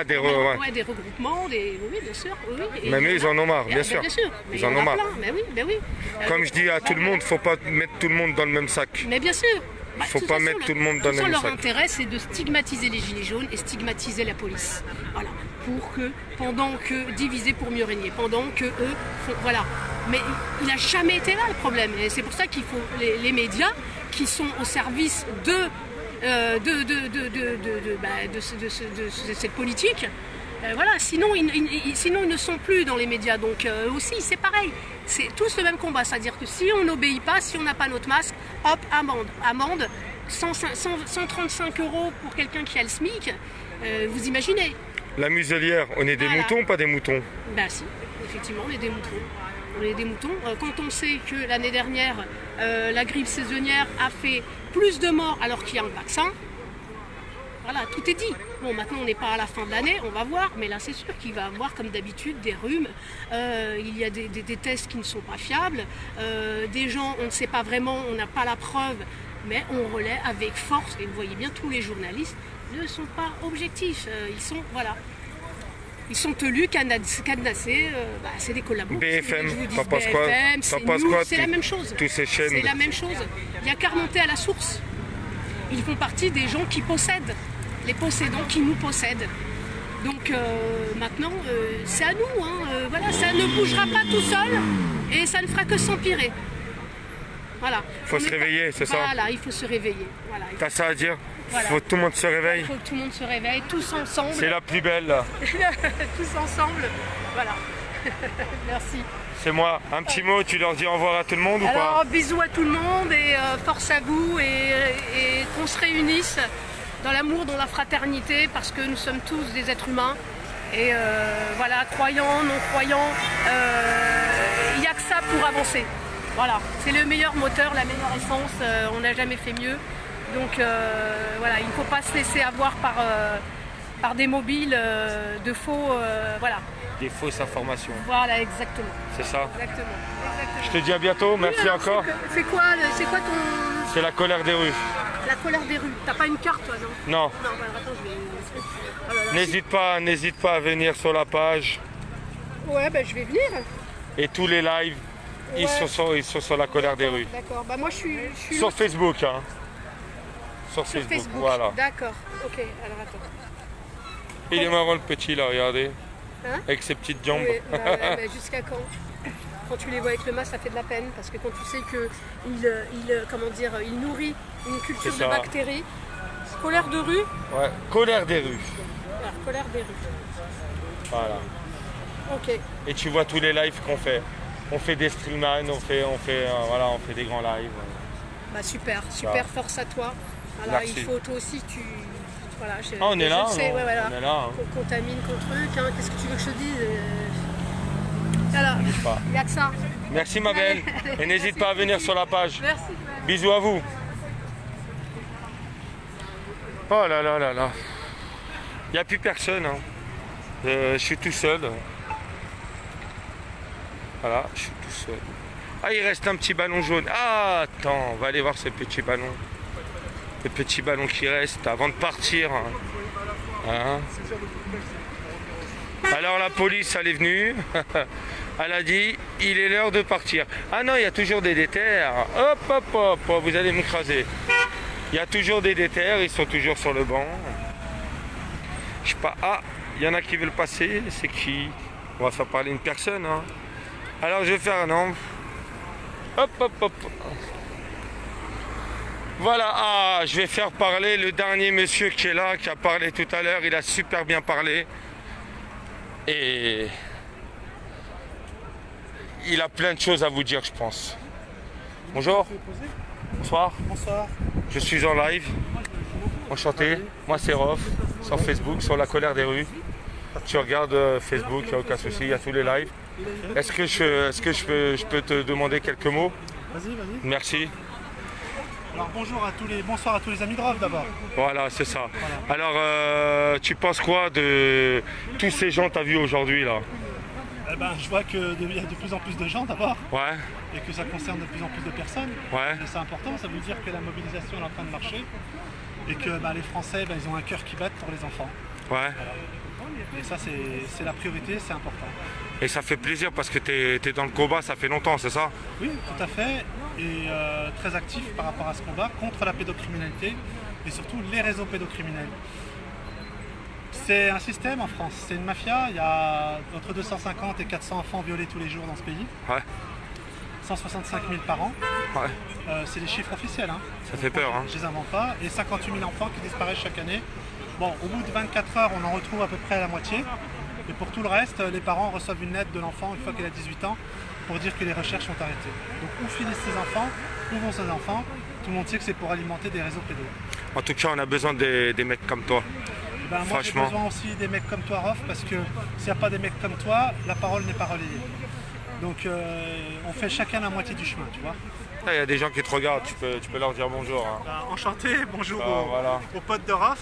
Des regroupements, oui, bien sûr. Oui. Même eux, ils en ont marre, bien sûr. Ils en ont marre. Mais oui. Comme je dis à tout le monde, il ne faut pas mettre tout le monde dans le même sac. Mais bien sûr. Il ne faut pas mettre tout le monde dans le même sac. Leur intérêt, c'est de stigmatiser les gilets jaunes et stigmatiser la police. Voilà. Diviser pour mieux régner. Pendant que eux font. Voilà. Mais il n'a jamais été là le problème. Et c'est pour ça qu'il faut les médias qui sont au service de cette politique. Voilà, sinon ils ne sont plus dans les médias. Donc aussi, c'est pareil. C'est tous le même combat. C'est-à-dire que si on n'obéit pas, si on n'a pas notre masque, hop, amende. 135 € pour quelqu'un qui a le SMIC. Vous imaginez? La muselière, on est des moutons, pas des moutons? Ben si, effectivement, on est des moutons. On est des moutons. Quand on sait que l'année dernière, la grippe saisonnière a fait plus de morts alors qu'il y a un vaccin, voilà, tout est dit. Bon, maintenant on n'est pas à la fin de l'année, on va voir, mais là c'est sûr qu'il va y avoir comme d'habitude des rhumes, il y a des tests qui ne sont pas fiables, des gens, on ne sait pas vraiment, on n'a pas la preuve, mais on relaie avec force, et vous voyez bien, tous les journalistes ne sont pas objectifs, ils sont tenus, cadenassés, c'est des collabos. BFM, t'en penses quoi? C'est la même chose. Tous ces chaînes. C'est la même chose. Il n'y a qu'à remonter à la source. Ils font partie des gens qui possèdent, les possédants qui nous possèdent. Donc maintenant, c'est à nous. Voilà, ça ne bougera pas tout seul et ça ne fera que s'empirer. Voilà. Il faut se réveiller, c'est ça? Voilà, il faut se réveiller. Voilà, t'as ça à dire? Voilà. Il faut que tout le monde se réveille. Il faut que tout le monde se réveille, tous ensemble. C'est la plus belle là. Tous ensemble, voilà. Merci. C'est moi. Un petit mot, tu leur dis au revoir à tout le monde ou pas? Alors, bisous à tout le monde et force à vous et qu'on se réunisse dans l'amour, dans la fraternité, parce que nous sommes tous des êtres humains. Et voilà, croyants, non-croyants, il n'y a que ça pour avancer. Voilà, c'est le meilleur moteur, la meilleure essence, on n'a jamais fait mieux. Donc voilà, il ne faut pas se laisser avoir par des mobiles de faux, voilà. Des fausses informations. Voilà, exactement. C'est ça? Exactement. Je te dis à bientôt, merci encore. C'est quoi ton... C'est la colère des rues. La colère des rues. T'as pas une carte, toi, non? Non. Non, bah, attends, je vais... Oh là là, n'hésite pas à venir sur la page. Ouais, bah je vais venir. Et tous les lives, ils sont sur la colère des rues. D'accord, bah moi je suis sur Facebook, hein. Sur Facebook, voilà. D'accord, ok, alors attends. Il est marrant le petit là, regardez. Hein? Avec ses petites jambes. Oui, bah ouais, mais jusqu'à quand? Quand tu les vois avec le masque, ça fait de la peine, parce que quand tu sais qu'il nourrit une culture de bactéries. Colère de rue? Ouais, colère des rues. Alors, colère des rues. Voilà. Ok. Et tu vois tous les lives qu'on fait. On fait des streamlines, on fait des grands lives. Bah super, force à toi. Voilà, il faut toi aussi Voilà, Ah, on est là, je sais, on ouais, voilà. est là, hein. Qu'on contamine, qu'on truc, hein. Qu'est-ce que tu veux que je te dise Voilà, pas. il n'y a que ça. Merci ma belle. Et n'hésite pas à venir sur la page. Merci. Bisous à vous. Oh là là là là. Il n'y a plus personne. Hein. Je suis tout seul. Voilà, je suis tout seul. Ah, il reste un petit ballon jaune. Ah, attends, on va aller voir ce petit ballon. Le petit ballon qui reste avant de partir. Hein. Alors la police, elle est venue. Elle a dit, il est l'heure de partir. Ah non, il y a toujours des déterres. Hop, hop, hop, hop, vous allez m'écraser. Il y a toujours des déterres, ils sont toujours sur le banc. Je sais pas. Ah, il y en a qui veulent passer. C'est qui? On va faire parler une personne. Hein. Alors je vais faire un nombre. Hop, hop, hop. Voilà, ah, je vais faire parler le dernier monsieur qui est là, qui a parlé tout à l'heure. Il a super bien parlé. Et il a plein de choses à vous dire, je pense. Bonjour. Bonsoir. Bonsoir. Je suis en live. Enchanté. Moi, c'est Rof, sur Facebook, sur la colère des rues. Tu regardes Facebook, il n'y a aucun souci, il y a tous les lives. Est-ce que je peux te demander quelques mots? Vas-y, vas-y. Merci. Alors bonsoir à tous les amis de Rof d'abord. Voilà, c'est ça. Voilà. Alors, tu penses quoi de tous ces gens que tu as vus aujourd'hui là? Eh ben, je vois qu'il y a de plus en plus de gens d'abord. Ouais. Et que ça concerne de plus en plus de personnes. Ouais. Et c'est important, ça veut dire que la mobilisation est en train de marcher. Et que les Français, ils ont un cœur qui bat pour les enfants. Ouais. Voilà. Et ça, c'est la priorité, c'est important. Et ça fait plaisir parce que tu es dans le combat, ça fait longtemps, c'est ça? Oui, tout à fait. Et très actif par rapport à ce combat contre la pédocriminalité et surtout les réseaux pédocriminels. C'est un système en France, c'est une mafia. Il y a entre 250 et 400 enfants violés tous les jours dans ce pays. Ouais. 165 000 par an. Ouais. C'est les chiffres officiels. Hein. Ça fait peur. Hein. Je les invente pas. Et 58 000 enfants qui disparaissent chaque année. Bon, au bout de 24 heures, on en retrouve à peu près la moitié. Et pour tout le reste, les parents reçoivent une lettre de l'enfant une fois qu'il a 18 ans pour dire que les recherches sont arrêtées. Donc où finissent ces enfants? Où vont ces enfants? Tout le monde sait que c'est pour alimenter des réseaux pédos. En tout cas, on a besoin des mecs comme toi. Ben, moi, j'ai besoin aussi des mecs comme toi, Rof, parce que s'il n'y a pas des mecs comme toi, la parole n'est pas relayée. Donc on fait chacun la moitié du chemin, tu vois. Il y a des gens qui te regardent, tu peux leur dire bonjour. Hein. Ben, enchanté, bonjour voilà. aux potes de Rof.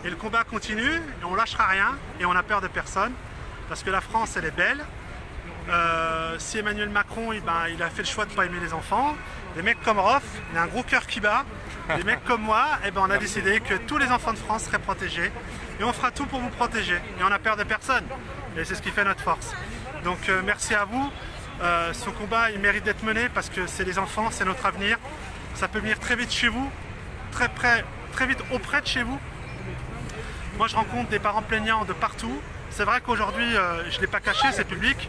Et le combat continue, et on lâchera rien, et on n'a peur de personne, parce que la France, elle est belle. Si Emmanuel Macron, il a fait le choix de ne pas aimer les enfants, des mecs comme Rof, il a un gros cœur qui bat, des mecs comme moi, on a décidé que tous les enfants de France seraient protégés, et on fera tout pour vous protéger, et on n'a peur de personne, et c'est ce qui fait notre force. Donc merci à vous, ce combat il mérite d'être mené, parce que c'est les enfants, c'est notre avenir, ça peut venir très vite chez vous, très vite auprès de chez vous. Moi je rencontre des parents plaignants de partout. C'est vrai qu'aujourd'hui, je ne l'ai pas caché, c'est public.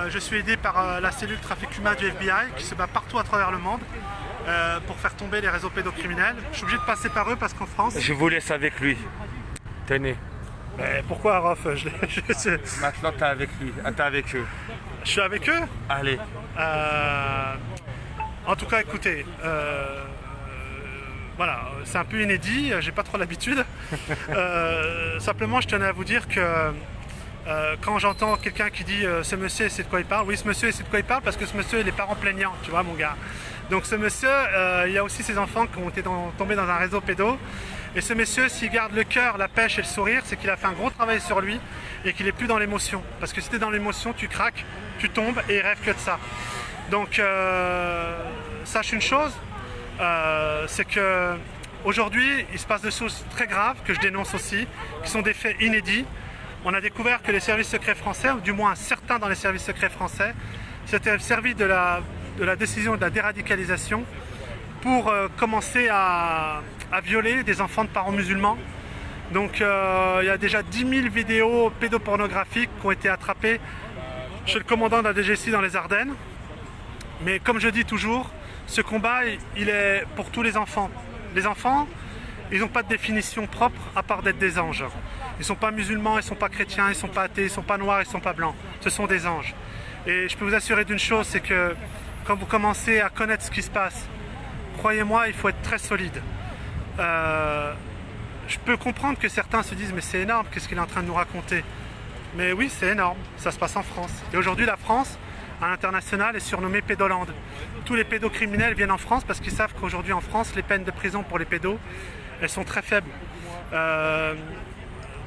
Je suis aidé par la cellule trafic humain du FBI qui se bat partout à travers le monde pour faire tomber les réseaux pédocriminels. Je suis obligé de passer par eux parce qu'en France... Je vous laisse avec lui. Tenez. Mais pourquoi, Rof? Maintenant, t'es avec lui. T'es avec eux. Je suis avec eux? Allez. En tout cas, écoutez... Voilà, c'est un peu inédit, j'ai pas trop l'habitude. Simplement, je tenais à vous dire que quand j'entends quelqu'un qui dit ce monsieur sait de quoi il parle, oui, ce monsieur sait de quoi il parle parce que ce monsieur il est parent plaignant, tu vois, mon gars. Donc ce monsieur, il y a aussi ses enfants qui ont été tombés dans un réseau pédo. Et ce monsieur, s'il garde le cœur, la pêche et le sourire, c'est qu'il a fait un gros travail sur lui et qu'il est plus dans l'émotion. Parce que si tu es dans l'émotion, tu craques, tu tombes et il rêve que de ça. Donc, sache une chose. C'est que aujourd'hui il se passe des choses très graves que je dénonce aussi, qui sont des faits inédits. On a découvert que les services secrets français, ou du moins certains dans les services secrets français, s'étaient servis de la décision de la déradicalisation pour commencer à violer des enfants de parents musulmans. Donc il y a déjà 10 000 vidéos pédopornographiques qui ont été attrapées chez le commandant de la DGSI dans les Ardennes. Mais comme je dis toujours, ce combat, il est pour tous les enfants. Les enfants, ils n'ont pas de définition propre à part d'être des anges. Ils ne sont pas musulmans, ils ne sont pas chrétiens, ils ne sont pas athées, ils ne sont pas noirs, ils ne sont pas blancs. Ce sont des anges. Et je peux vous assurer d'une chose, c'est que quand vous commencez à connaître ce qui se passe, croyez-moi, il faut être très solide. je peux comprendre que certains se disent mais c'est énorme, qu'est-ce qu'il est en train de nous raconter? Mais oui, c'est énorme, ça se passe en France. Et aujourd'hui, la France, à l'international, est surnommée pédolande. Tous les pédocriminels viennent en France parce qu'ils savent qu'aujourd'hui en France, les peines de prison pour les pédos, elles sont très faibles.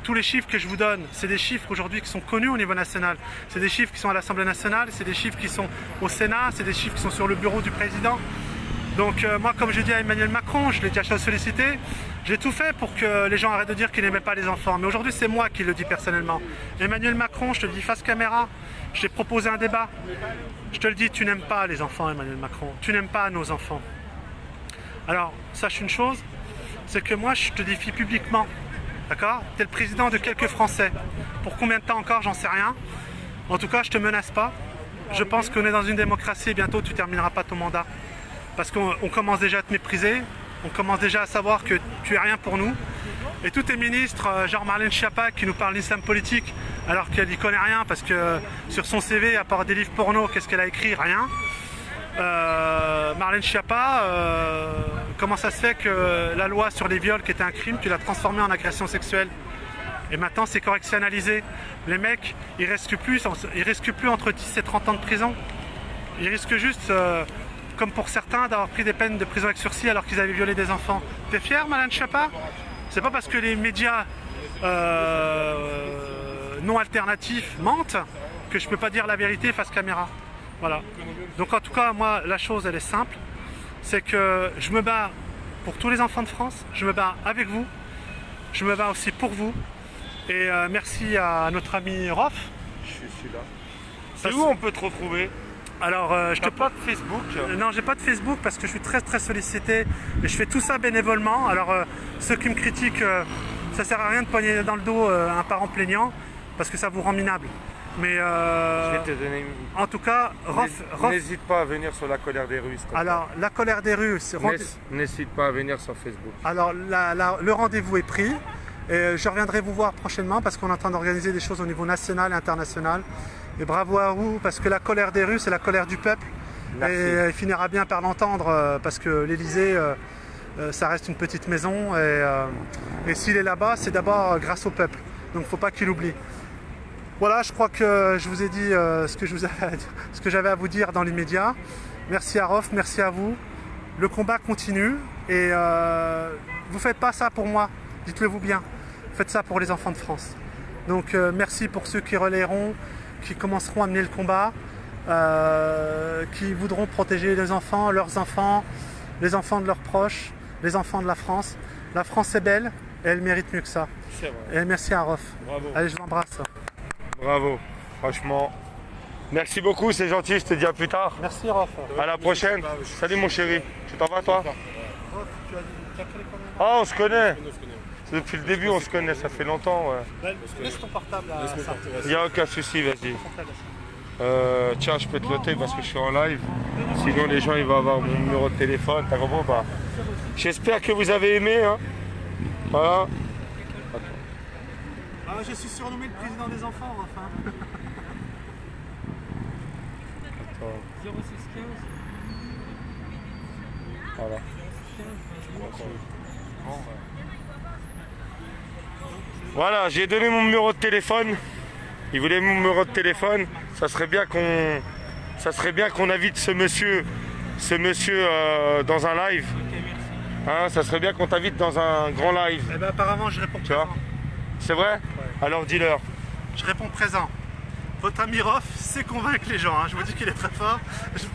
Tous les chiffres que je vous donne, c'est des chiffres aujourd'hui qui sont connus au niveau national. C'est des chiffres qui sont à l'Assemblée nationale, c'est des chiffres qui sont au Sénat, c'est des chiffres qui sont sur le bureau du président. Donc moi, comme je dis à Emmanuel Macron, je l'ai déjà sollicité, j'ai tout fait pour que les gens arrêtent de dire qu'ils n'aimaient pas les enfants. Mais aujourd'hui, c'est moi qui le dis personnellement. Emmanuel Macron, je te le dis face caméra, je t'ai proposé un débat. Je te le dis, tu n'aimes pas les enfants, Emmanuel Macron. Tu n'aimes pas nos enfants. Alors, sache une chose, c'est que moi, je te défie publiquement. D'accord? Tu es le président de quelques Français. Pour combien de temps encore, j'en sais rien. En tout cas, je ne te menace pas. Je pense qu'on est dans une démocratie et bientôt, tu ne termineras pas ton mandat. Parce qu'on commence déjà à te mépriser, on commence déjà à savoir que tu es rien pour nous. Et tous tes ministres, genre Marlène Schiappa qui nous parle d'islam politique, alors qu'elle n'y connaît rien, parce que sur son CV, à part des livres porno, qu'est-ce qu'elle a écrit? Rien. Marlène Schiappa, comment ça se fait que la loi sur les viols, qui était un crime, tu l'as transformée en agression sexuelle? Et maintenant, c'est correctionnalisé. Les mecs, ils risquent plus entre 10 et 30 ans de prison. Ils risquent juste... comme pour certains, d'avoir pris des peines de prison avec sursis alors qu'ils avaient violé des enfants. T'es fier, Marlène Schiappa? C'est pas parce que les médias non alternatifs mentent que je peux pas dire la vérité face caméra. Voilà. Donc en tout cas, moi, la chose, elle est simple. C'est que je me bats pour tous les enfants de France. Je me bats avec vous. Je me bats aussi pour vous. Et merci à notre ami Rof. Je suis là. C'est où on peut te retrouver? Alors, je te pas de Facebook? Non, j'ai pas de Facebook parce que je suis très sollicité et je fais tout ça bénévolement. Alors, ceux qui me critiquent, ça sert à rien de poigner dans le dos un parent plaignant parce que ça vous rend minable. Mais je vais te donner en tout cas, Rof... N'hésite pas à venir sur la colère des rues. Alors, la colère des rues, c'est... N'hésite pas à venir sur Facebook. Alors, le rendez-vous est pris. Et je reviendrai vous voir prochainement parce qu'on est en train d'organiser des choses au niveau national et international. Et bravo à vous, parce que la colère des rues, c'est la colère du peuple. Merci. Et il finira bien par l'entendre, parce que l'Élysée, ça reste une petite maison. Et s'il est là-bas, c'est d'abord grâce au peuple. Donc il ne faut pas qu'il oublie. Voilà, je crois que je vous ai dit ce que j'avais à vous dire dans l'immédiat. Merci à Rof, merci à vous. Le combat continue. Et vous ne faites pas ça pour moi, dites-le-vous bien. Faites ça pour les enfants de France. Donc merci pour ceux qui relayeront, qui commenceront à mener le combat, qui voudront protéger les enfants, leurs enfants, les enfants de leurs proches, les enfants de la France. La France est belle et elle mérite mieux que ça. C'est vrai. Et merci à Rof. Bravo. Allez, je l'embrasse. Bravo, franchement. Merci beaucoup, c'est gentil, je te dis à plus tard. Merci Rof. À la prochaine. Salut mon chéri. Tu t'en vas toi? Ah, on se connaît. Depuis le début, on se connaît, ça fait longtemps. Ouais. Laisse ton portable à ça. Il n'y a aucun souci, vas-y. Tiens, je peux te noter parce que je suis en live. Sinon, les gens ils vont avoir mon numéro de téléphone. T'as compris ou pas? J'espère que vous avez aimé. Hein. Voilà. Ah, je suis surnommé le président des enfants, enfin. Attends. 0615. Voilà. Voilà, j'ai donné mon numéro de téléphone. Il voulait mon numéro de téléphone. Ça serait bien qu'on invite ce monsieur dans un live. Hein, ça serait bien qu'on t'invite dans un grand live. Eh ben, apparemment, je réponds présent. C'est vrai? Ouais. Alors dis-leur. Je réponds présent. Votre ami Rof sait convaincre les gens. Hein. Je vous dis qu'il est très fort.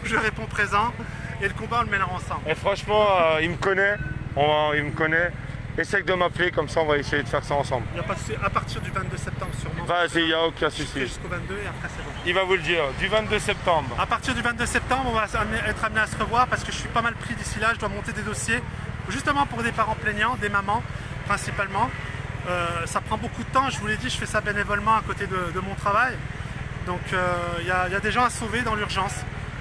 Je réponds présent. Et le combat, on le mènera ensemble. Et franchement, il me connaît. Il me connaît. Essaye de m'appeler, comme ça on va essayer de faire ça ensemble. Il n'y a pas de souci. À partir du 22 septembre sûrement. Vas-y, il n'y a aucun souci. Jusqu'au 22 et après c'est bon. Il va vous le dire, du 22 septembre. À partir du 22 septembre, on va être amené à se revoir parce que je suis pas mal pris d'ici là. Je dois monter des dossiers, justement pour des parents plaignants, des mamans principalement. Ça prend beaucoup de temps, je vous l'ai dit, je fais ça bénévolement à côté de mon travail. Donc il y a des gens à sauver dans l'urgence.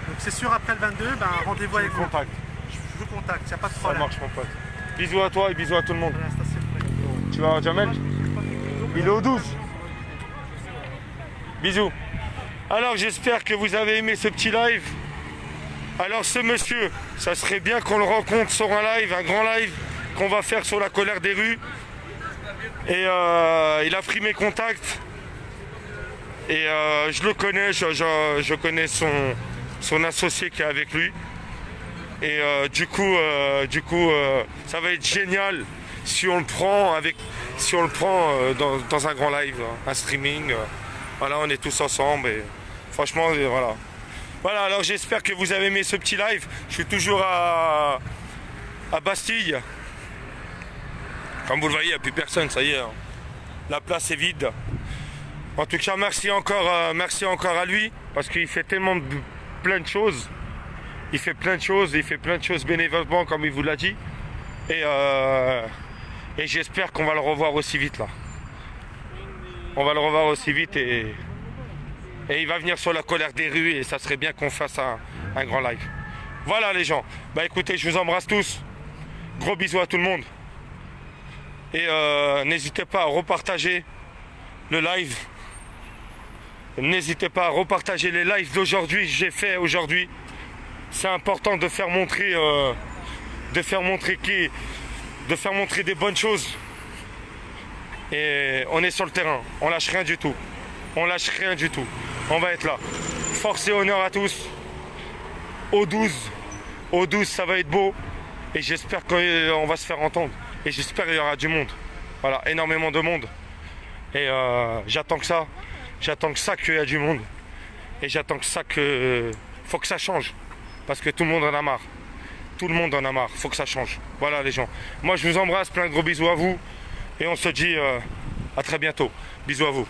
Donc c'est sûr, après le 22, ben, rendez-vous avec vous. Je vous contacte, il n'y a pas de problème. Ça marche mon pote. Bisous à toi et bisous à tout le monde. Tu vas, Jamel? Il est au 12. Bisous. Alors j'espère que vous avez aimé ce petit live. Alors ce monsieur, ça serait bien qu'on le rencontre sur un live, un grand live qu'on va faire sur la colère des rues. Et il a pris mes contacts. Et je le connais, je connais son associé qui est avec lui. Et du coup, ça va être génial si on le prend dans un grand live, un streaming. Voilà, on est tous ensemble et franchement, voilà. Voilà, alors j'espère que vous avez aimé ce petit live. Je suis toujours à Bastille. Comme vous le voyez, il n'y a plus personne, ça y est. La place est vide. En tout cas, merci encore à lui, parce qu'il fait tellement plein de choses. Il fait plein de choses bénévolement, comme il vous l'a dit. Et j'espère qu'on va le revoir aussi vite là. On va le revoir aussi vite et il va venir sur la colère des rues et ça serait bien qu'on fasse un grand live. Voilà les gens. Bah écoutez, je vous embrasse tous. Gros bisous à tout le monde. Et n'hésitez pas à repartager le live. N'hésitez pas à repartager les lives d'aujourd'hui, j'ai fait aujourd'hui. C'est important de faire montrer des bonnes choses. Et on est sur le terrain, on lâche rien du tout. On lâche rien du tout. On va être là. Force et honneur à tous. Au 12, ça va être beau. Et j'espère qu'on va se faire entendre. Et j'espère qu'il y aura du monde. Voilà, énormément de monde. Et j'attends que ça. J'attends que ça qu'il y a du monde. Et j'attends que ça faut que ça change. Parce que tout le monde en a marre. Tout le monde en a marre. Faut que ça change. Voilà les gens. Moi je vous embrasse. Plein de gros bisous à vous. Et on se dit à très bientôt. Bisous à vous.